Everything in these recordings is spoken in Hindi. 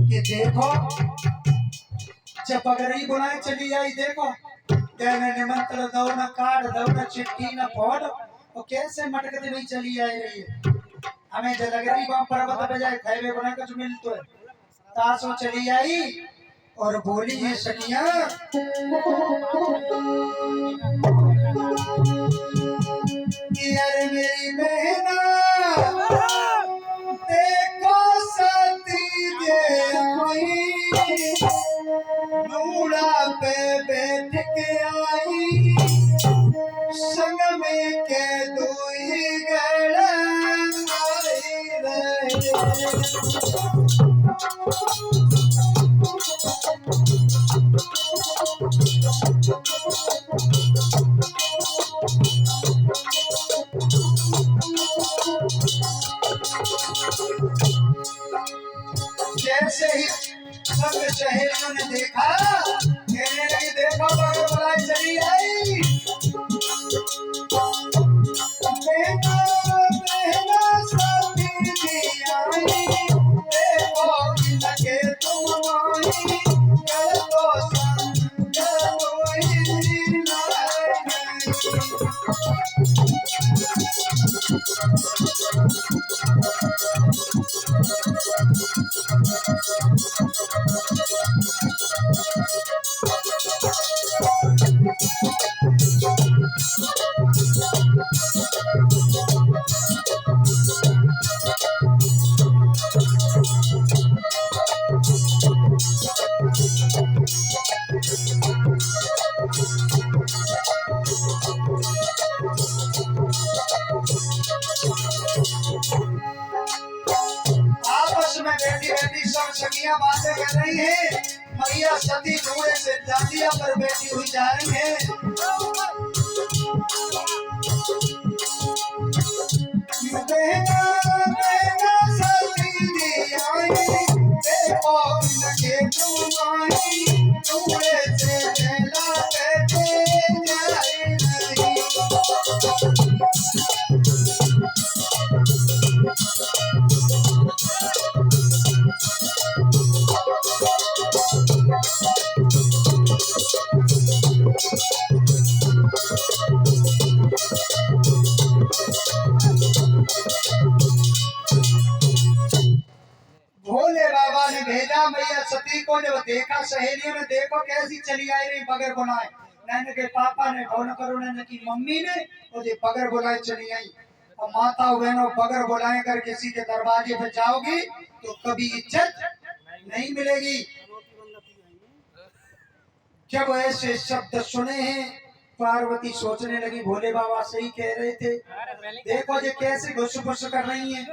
कि देखो जब पगड़ी बुलाई चली आई, देखो कहने निमंत्रण दो न कार्ड दो न चिट्ठी न फोन, वो कैसे मटकते नहीं चली आई रही है। हमें जलगरी वहां पर्वत पे जाए खाए गुना कुछ मिलतो है। तासो चली आई और बोली है सखिया कि अरे मेरी बहना देखो सती जे आई, नूड़ा पे बैठ के आई, संग में के दुई गड़ा आई रहे। जैसे ही सब सहेलियों ने देखा, कहने लगी देखो बगल बुलाई चली आई, बेटा बहना सती जी आई, देखो इनके तुम आई, कल तो संग कोई नहीं। आपस में बैठी बैठी सब सखियां बातें कर रही है। मैया सती धुएं से जातिया पर बैठी हुई जा रही है। बहना बहना सती जी आई, देखो इनके तुम आई, धुएं से जला बैठे जाए नहीं। भोले बाबा ने भेजा मैया सती को, जब देखा सहेलियों ने देखो कैसी चली आई रही बगैर बुलाए, नैन के पापा ने फोन करो, नैन की मम्मी ने, और ये बगैर बुलाए चली आई। और माता बहनों बगैर बुलाए कर किसी के दरवाजे पे जाओगी तो कभी इज्जत नहीं मिलेगी। जब ऐसे शब्द सुने हैं पार्वती सोचने लगी भोले बाबा सही कह रहे थे, देखो ये कैसे घुस घुस कर रही है।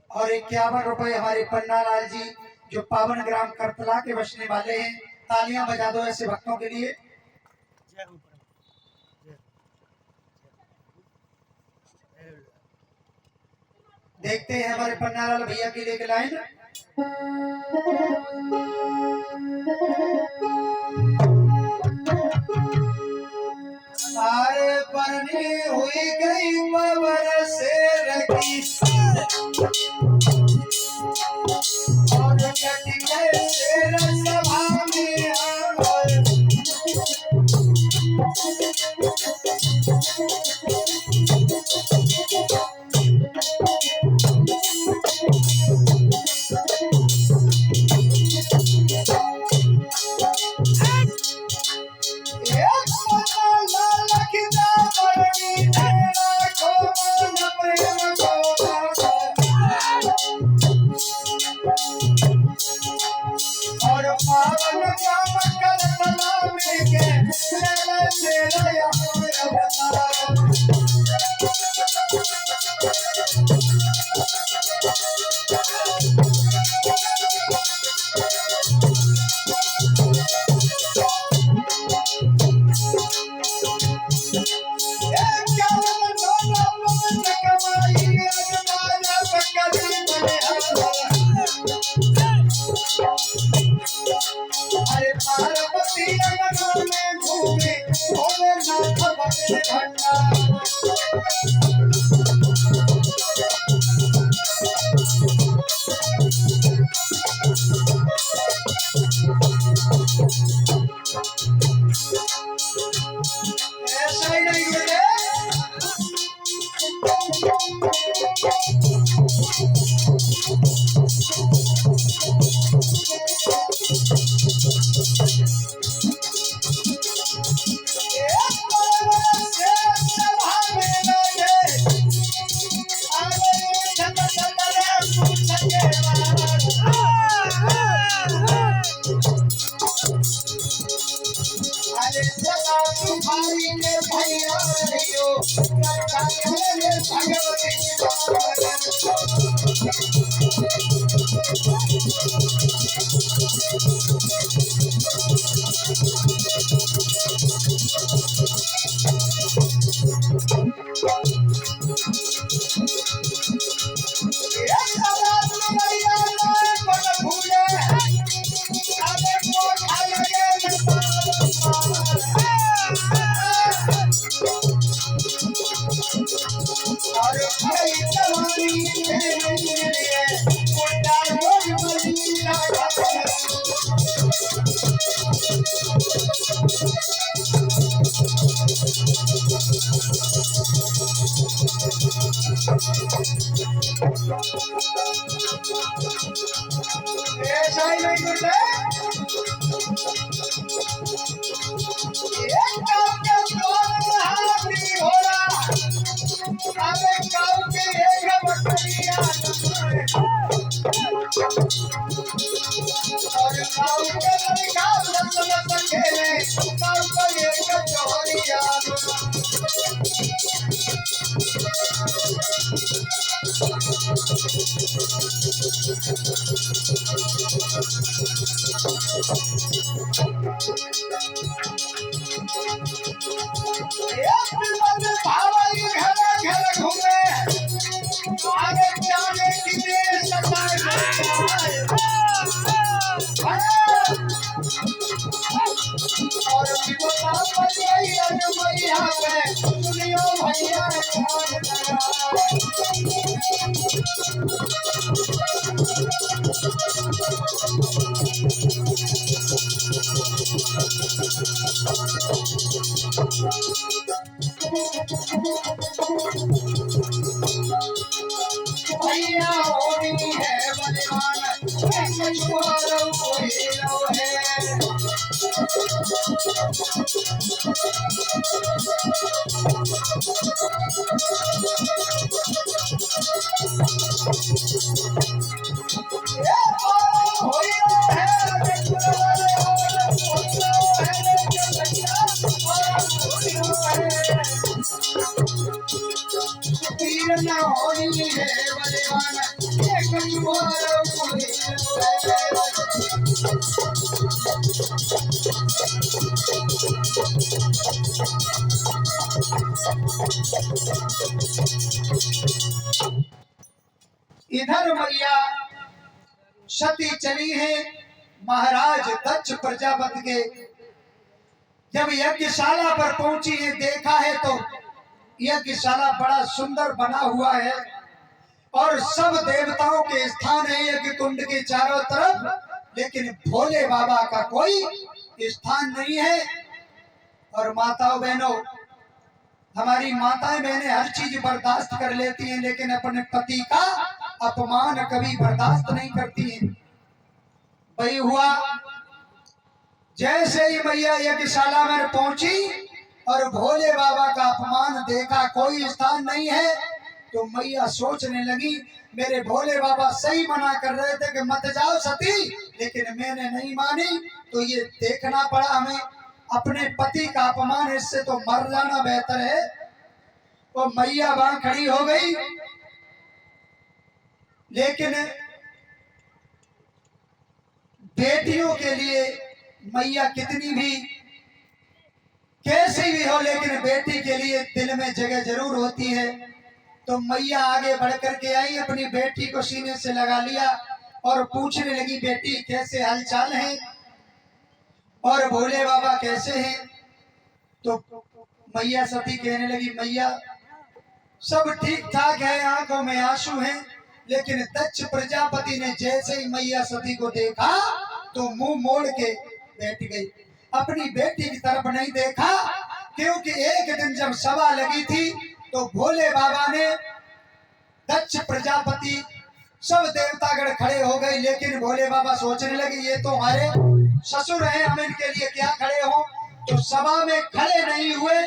और 51 रुपए हमारे पन्ना लाल जी जो पावन ग्राम करतला के बसने वाले हैं, तालियां बजा दो ऐसे भक्तों के लिए। देखते हैं हमारे पन्ना लाल भैया की लेके लाइन। सारे परनी हुई गई पवर से रखी, और कटी गए शेर सभा में आए। एक लाल किताब बड़ी तेरा को न प्रेम को भैया होनी है बलिदान मछुआरों को हीरो है होनी है बलिदान मछुआरों को हीरो इधर मैया सती चली है महाराज दक्ष प्रजापति के जब यज्ञशाला पर पहुंची है देखा है तो यज्ञशाला बड़ा सुंदर बना हुआ है और सब देवताओं के स्थान है यज्ञ कुंड के चारों तरफ लेकिन भोले बाबा का कोई स्थान नहीं है। और माताओं बहनों हमारी माताएं बहनें हर चीज बर्दाश्त कर लेती हैं लेकिन अपने पति का अपमान कभी बर्दाश्त नहीं करती हैं। वही हुआ जैसे ही मैया यज्ञशाला में पहुंची और भोले बाबा का अपमान देखा कोई स्थान नहीं है तो मैया सोचने लगी मेरे भोले बाबा सही मना कर रहे थे कि मत जाओ सती लेकिन मैंने नहीं मानी तो ये देखना पड़ा हमें अपने पति का अपमान इससे तो मर जाना बेहतर है। वो मैया वहां खड़ी हो गई लेकिन बेटियों के लिए मैया कितनी भी कैसी भी हो लेकिन बेटी के लिए दिल में जगह जरूर होती है। तो मैया आगे बढ़ करके आई अपनी बेटी को सीने से लगा लिया और पूछने लगी बेटी कैसे हालचाल है और भोले बाबा कैसे हैं। तो मैया सती कहने लगी मैया सब ठीक ठाक है आंखों में आंसू हैं लेकिन दक्ष प्रजापति ने जैसे ही मैया सती को देखा तो मुंह मोड़ के बैठ गई अपनी बेटी की तरफ नहीं देखा क्योंकि एक दिन जब सभा लगी थी तो भोले बाबा ने दक्ष प्रजापति सब देवतागण खड़े हो गए, लेकिन भोले बाबा सोचने लगे ये तो हमारे ससुर हैं, हम इनके लिए क्या खड़े हों। तो सभा में खड़े नहीं हुए,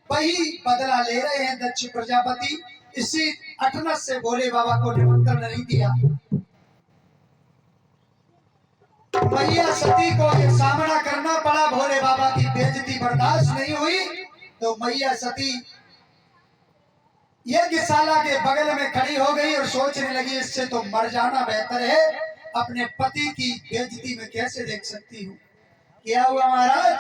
वही बदला ले रहे हैं दक्ष प्रजापति। इसी अठनस से भोले बाबा को निमंत्रण नहीं दिया। मैया सती को ये सामना करना पड़ा, भोले बाबा की बेइज्जती बर्दाश्त नहीं हुई। तो मैया सती यज्ञशाला के बगल में खड़ी हो गई और सोचने लगी इससे तो मर जाना बेहतर है, अपने पति की बेइज्जती में कैसे देख सकती हूँ। क्या हुआ महाराज?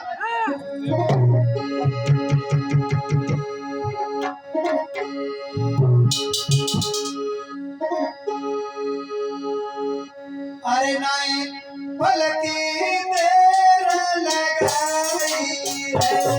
अरे नाई पलकी देर लगाई है,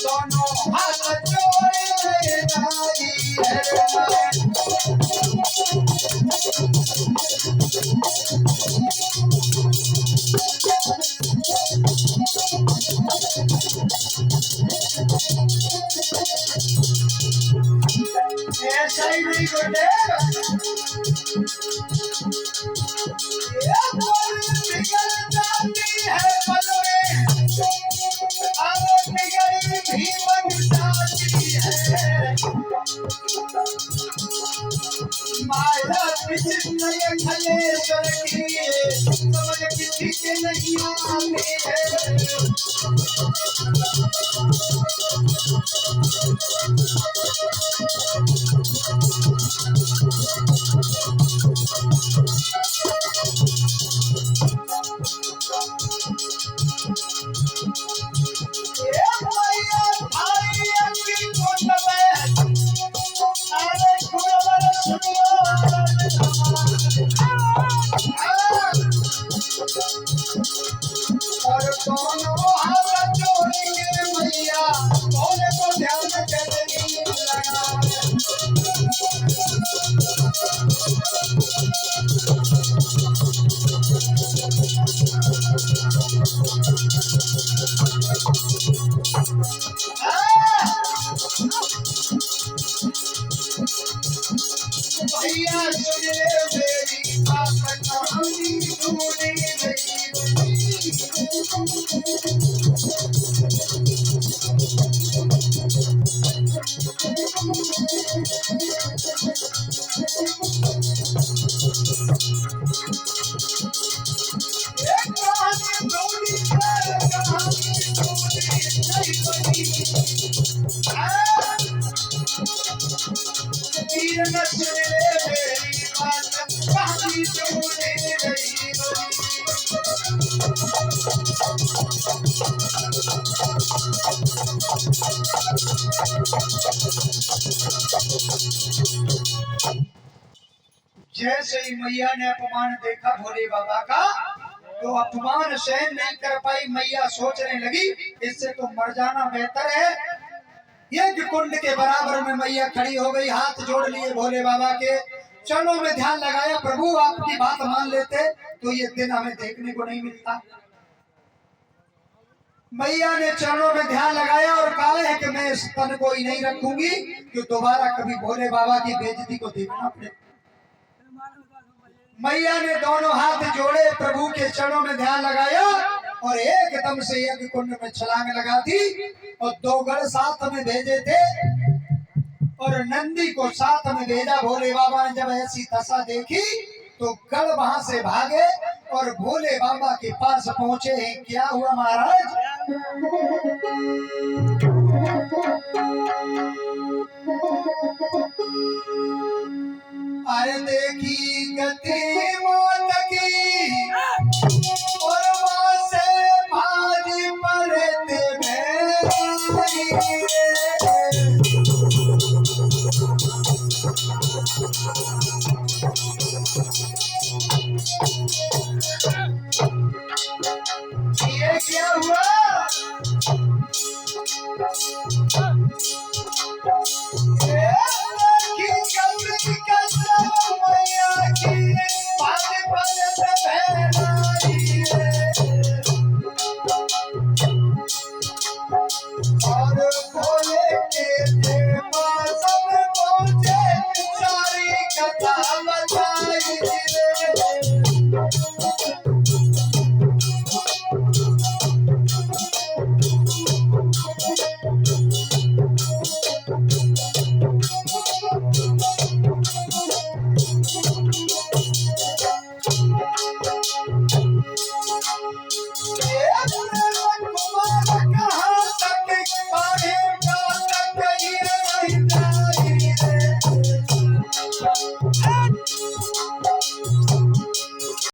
दोनों हाथ जोड़े लगाई है। ऐसा ही नहीं बोले, निकल जाती है पल में, अब निगरी भी बन जाती है। माया विचित्र ये खलेश्वर की समझ किसी के नहीं आती है। और दोनों हाथ जोड़ेंगे मैया, भोले को ध्यान करनी लगा। भैया सुन ले मेरी बात, कहानी ढूंढी नहीं। जैसे ही मैया ने अपमान देखा भोले बाबा का, तो अपमान सहन नहीं कर पाई। मैया सोचने लगी इससे तो मर जाना बेहतर है। यज्ञ कुंड के बराबर में मैया खड़ी हो गई, हाथ जोड़ लिए भोले बाबा के, चरणों में ध्यान लगाया। प्रभु आपकी बात मान लेते तो ये दिन हमें देखने को नहीं मिलता। मैया ने चरणों में ध्यान लगाया और कहा है कि मैं इस तन को ही नहीं रखूंगी कि दोबारा कभी भोले बाबा की बेइज्जती को देखना पड़े। मैया ने दोनों हाथ जोड़े, प्रभु के चरणों में ध्यान लगाया और एकदम से यज्ञ कुंड में छलांग लगा दी। और 2 गढ़ साथ में भेजे थे और नंदी को साथ में भेजा। भोले बाबा ने जब ऐसी दशा देखी तो गढ़ वहां से भागे और भोले बाबा के पास पहुंचे हैं। क्या हुआ महाराज? अरे देखी गति मौत की और वहां से भारी पड़ते ये क्या